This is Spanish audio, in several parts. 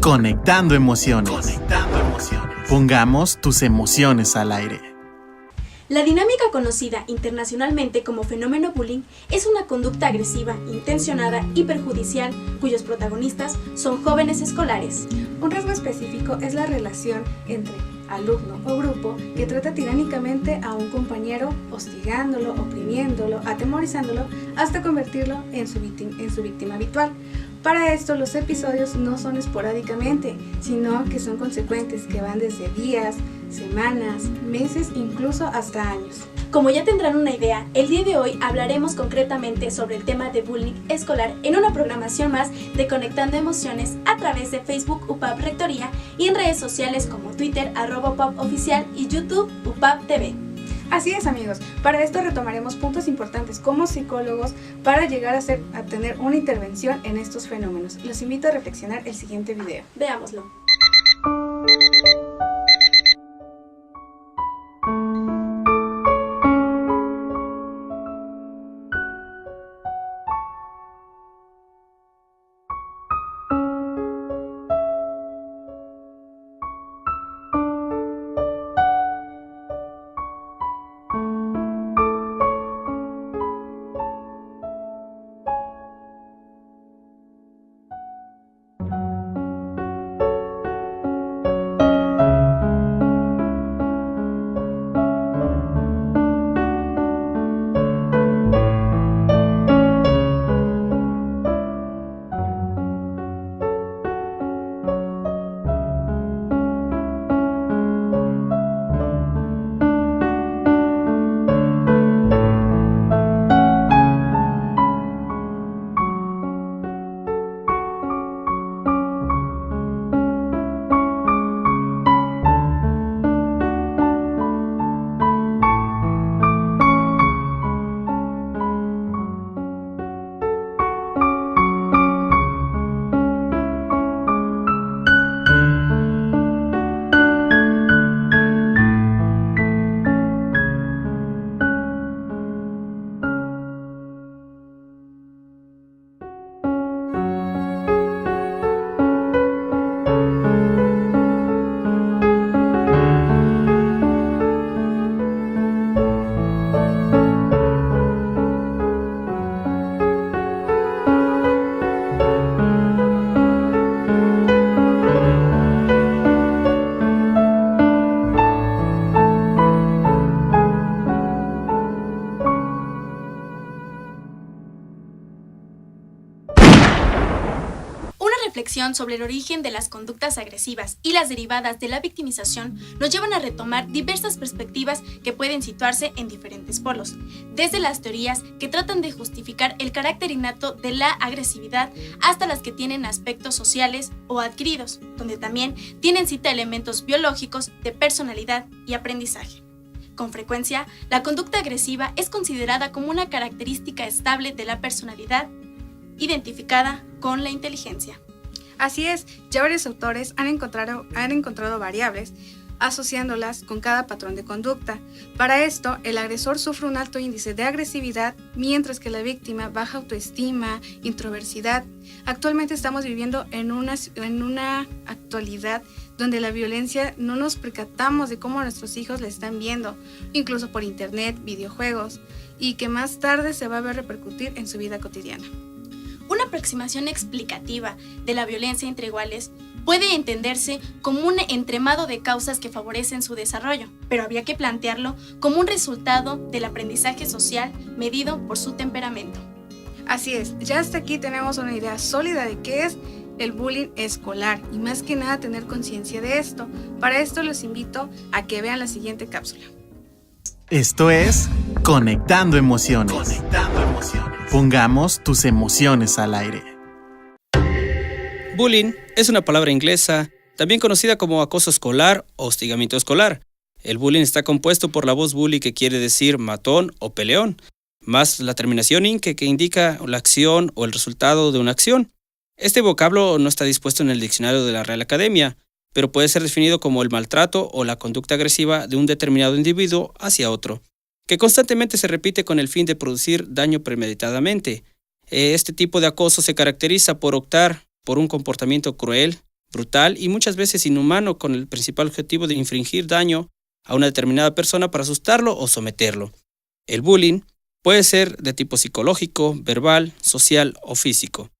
Conectando emociones. Pongamos tus emociones al aire. La dinámica conocida internacionalmente como fenómeno bullying es una conducta agresiva, intencionada y perjudicial cuyos protagonistas son jóvenes escolares. Un rasgo específico es la relación entre alumno o grupo que trata tiránicamente a un compañero, hostigándolo, oprimiéndolo, atemorizándolo, hasta convertirlo en su víctima habitual. Para esto, los episodios no son esporádicamente, sino que son consecuentes, que van desde días, semanas, meses, incluso hasta años. Como ya tendrán una idea, el día de hoy hablaremos concretamente sobre el tema de bullying escolar en una programación más de Conectando Emociones a través de Facebook UPAP Rectoría y en redes sociales como Twitter @UPAP Oficial y YouTube UPAP TV. Así es, amigos, para esto retomaremos puntos importantes como psicólogos para llegar a tener una intervención en estos fenómenos. Los invito a reflexionar el siguiente video. Veámoslo. Reflexión sobre el origen de las conductas agresivas y las derivadas de la victimización nos llevan a retomar diversas perspectivas que pueden situarse en diferentes polos, desde las teorías que tratan de justificar el carácter innato de la agresividad hasta las que tienen aspectos sociales o adquiridos, donde también tienen cita elementos biológicos de personalidad y aprendizaje. Con frecuencia, la conducta agresiva es considerada como una característica estable de la personalidad, identificada con la inteligencia. Así es, ya varios autores han encontrado variables asociándolas con cada patrón de conducta. Para esto, el agresor sufre un alto índice de agresividad, mientras que la víctima baja autoestima, introversidad. Actualmente estamos viviendo en una actualidad donde la violencia no nos percatamos de cómo nuestros hijos la están viendo, incluso por internet, videojuegos, y que más tarde se va a ver repercutir en su vida cotidiana. Una aproximación explicativa de la violencia entre iguales puede entenderse como un entremado de causas que favorecen su desarrollo, pero habría que plantearlo como un resultado del aprendizaje social medido por su temperamento. Así es, ya hasta aquí tenemos una idea sólida de qué es el bullying escolar y más que nada tener conciencia de esto. Para esto los invito a que vean la siguiente cápsula. Esto es Conectando Emociones. Pongamos tus emociones al aire. Bullying es una palabra inglesa, también conocida como acoso escolar o hostigamiento escolar. El bullying está compuesto por la voz bully, que quiere decir matón o peleón, más la terminación inque, que indica la acción o el resultado de una acción. Este vocablo no está dispuesto en el diccionario de la Real Academia, pero puede ser definido como el maltrato o la conducta agresiva de un determinado individuo hacia otro, que constantemente se repite con el fin de producir daño premeditadamente. Este tipo de acoso se caracteriza por optar por un comportamiento cruel, brutal y muchas veces inhumano, con el principal objetivo de infligir daño a una determinada persona para asustarlo o someterlo. El bullying puede ser de tipo psicológico, verbal, social o físico.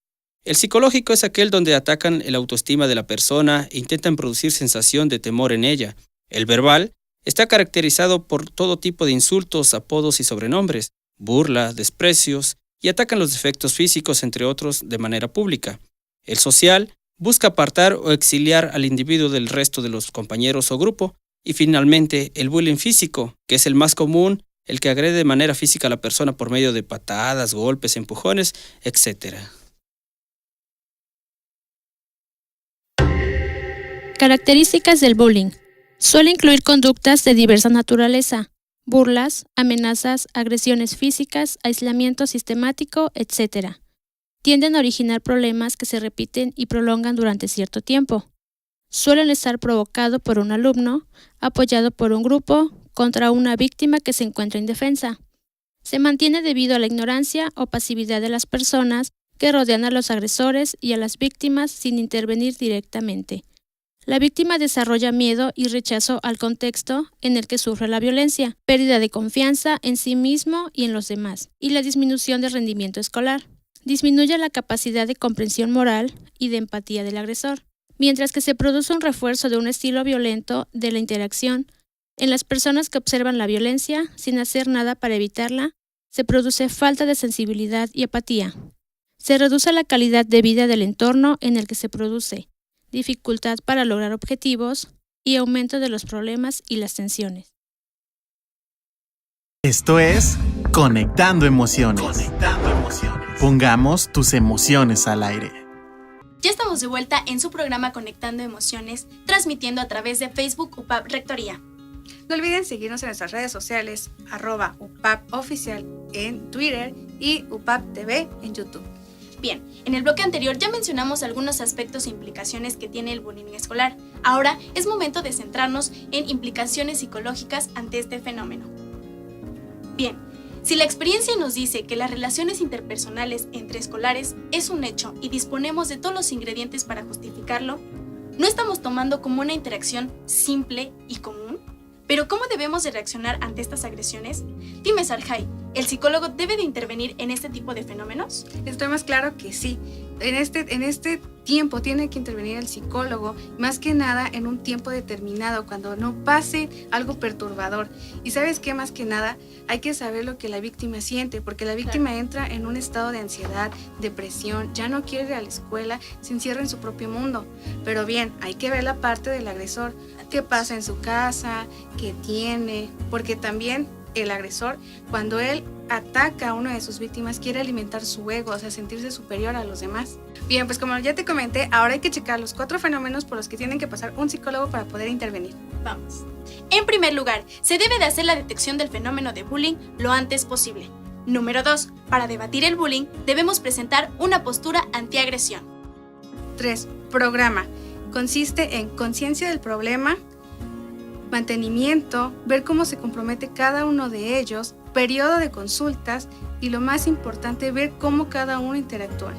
El psicológico es aquel donde atacan el autoestima de la persona e intentan producir sensación de temor en ella. El verbal está caracterizado por todo tipo de insultos, apodos y sobrenombres, burla, desprecios y atacan los defectos físicos, entre otros, de manera pública. El social busca apartar o exiliar al individuo del resto de los compañeros o grupo. Y finalmente, el bullying físico, que es el más común, el que agrede de manera física a la persona por medio de patadas, golpes, empujones, etc. Características del bullying. Suele incluir conductas de diversa naturaleza: burlas, amenazas, agresiones físicas, aislamiento sistemático, etc. Tienden a originar problemas que se repiten y prolongan durante cierto tiempo. Suelen estar provocados por un alumno, apoyado por un grupo, contra una víctima que se encuentra indefensa. Se mantiene debido a la ignorancia o pasividad de las personas que rodean a los agresores y a las víctimas sin intervenir directamente. La víctima desarrolla miedo y rechazo al contexto en el que sufre la violencia, pérdida de confianza en sí mismo y en los demás, y la disminución del rendimiento escolar. Disminuye la capacidad de comprensión moral y de empatía del agresor, mientras que se produce un refuerzo de un estilo violento de la interacción. En las personas que observan la violencia sin hacer nada para evitarla, se produce falta de sensibilidad y apatía. Se reduce la calidad de vida del entorno en el que se produce, dificultad para lograr objetivos y aumento de los problemas y las tensiones. Esto es Conectando Emociones. Pongamos tus emociones al aire. Ya estamos de vuelta en su programa Conectando Emociones, transmitiendo a través de Facebook UPAP Rectoría. No olviden seguirnos en nuestras redes sociales, @UPAPOficial en Twitter y UPAP TV en YouTube. Bien, en el bloque anterior ya mencionamos algunos aspectos e implicaciones que tiene el bullying escolar. Ahora es momento de centrarnos en implicaciones psicológicas ante este fenómeno. Bien, si la experiencia nos dice que las relaciones interpersonales entre escolares es un hecho y disponemos de todos los ingredientes para justificarlo, ¿no estamos tomando como una interacción simple y común? ¿Pero cómo debemos de reaccionar ante estas agresiones? Dime, Sarjay, ¿el psicólogo debe de intervenir en este tipo de fenómenos? Estoy más claro que sí. En este tiempo tiene que intervenir el psicólogo, más que nada en un tiempo determinado, cuando no pase algo perturbador. Y ¿sabes qué? Más que nada, hay que saber lo que la víctima siente, porque la víctima entra en un estado de ansiedad, depresión, ya no quiere ir a la escuela, se encierra en su propio mundo. Pero bien, hay que ver la parte del agresor, qué pasa en su casa, qué tiene, porque también el agresor, cuando él ataca a una de sus víctimas, quiere alimentar su ego, o sea, sentirse superior a los demás. Bien, pues como ya te comenté, ahora hay que checar los 4 fenómenos por los que tienen que pasar un psicólogo para poder intervenir. Vamos. En primer lugar, se debe de hacer la detección del fenómeno de bullying lo antes posible. Número 2. Para debatir el bullying, debemos presentar una postura antiagresión. 3. Programa. Consiste en conciencia del problema, mantenimiento, ver cómo se compromete cada uno de ellos, periodo de consultas y lo más importante, ver cómo cada uno interactúa.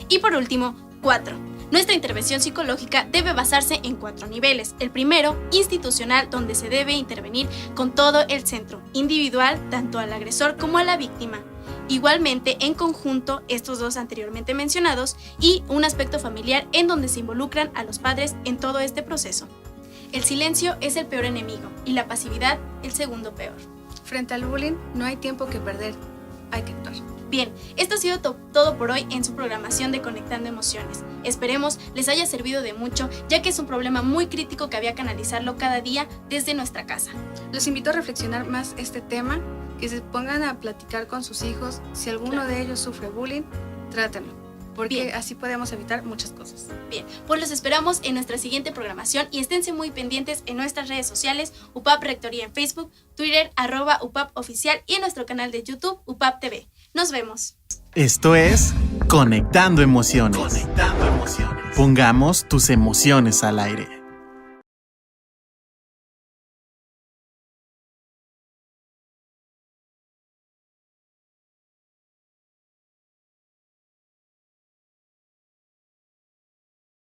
Y por último, 4. Nuestra intervención psicológica debe basarse en 4 niveles. El primero, institucional, donde se debe intervenir con todo el centro, individual, tanto al agresor como a la víctima. Igualmente, en conjunto, estos dos anteriormente mencionados, y un aspecto familiar en donde se involucran a los padres en todo este proceso. El silencio es el peor enemigo y la pasividad el segundo peor. Frente al bullying no hay tiempo que perder, hay que actuar. Bien, esto ha sido todo por hoy en su programación de Conectando Emociones. Esperemos les haya servido de mucho, ya que es un problema muy crítico que había que analizarlo cada día desde nuestra casa. Los invito a reflexionar más este tema, que se pongan a platicar con sus hijos. Si alguno de ellos sufre bullying, trátenlo, porque Bien. así podemos evitar muchas cosas. Bien, pues los esperamos en nuestra siguiente programación y esténse muy pendientes en nuestras redes sociales, UPAP Rectoría en Facebook, Twitter, @UPAP Oficial y en nuestro canal de YouTube, UPAP TV. Nos vemos. Esto es Conectando Emociones. Pongamos tus emociones al aire.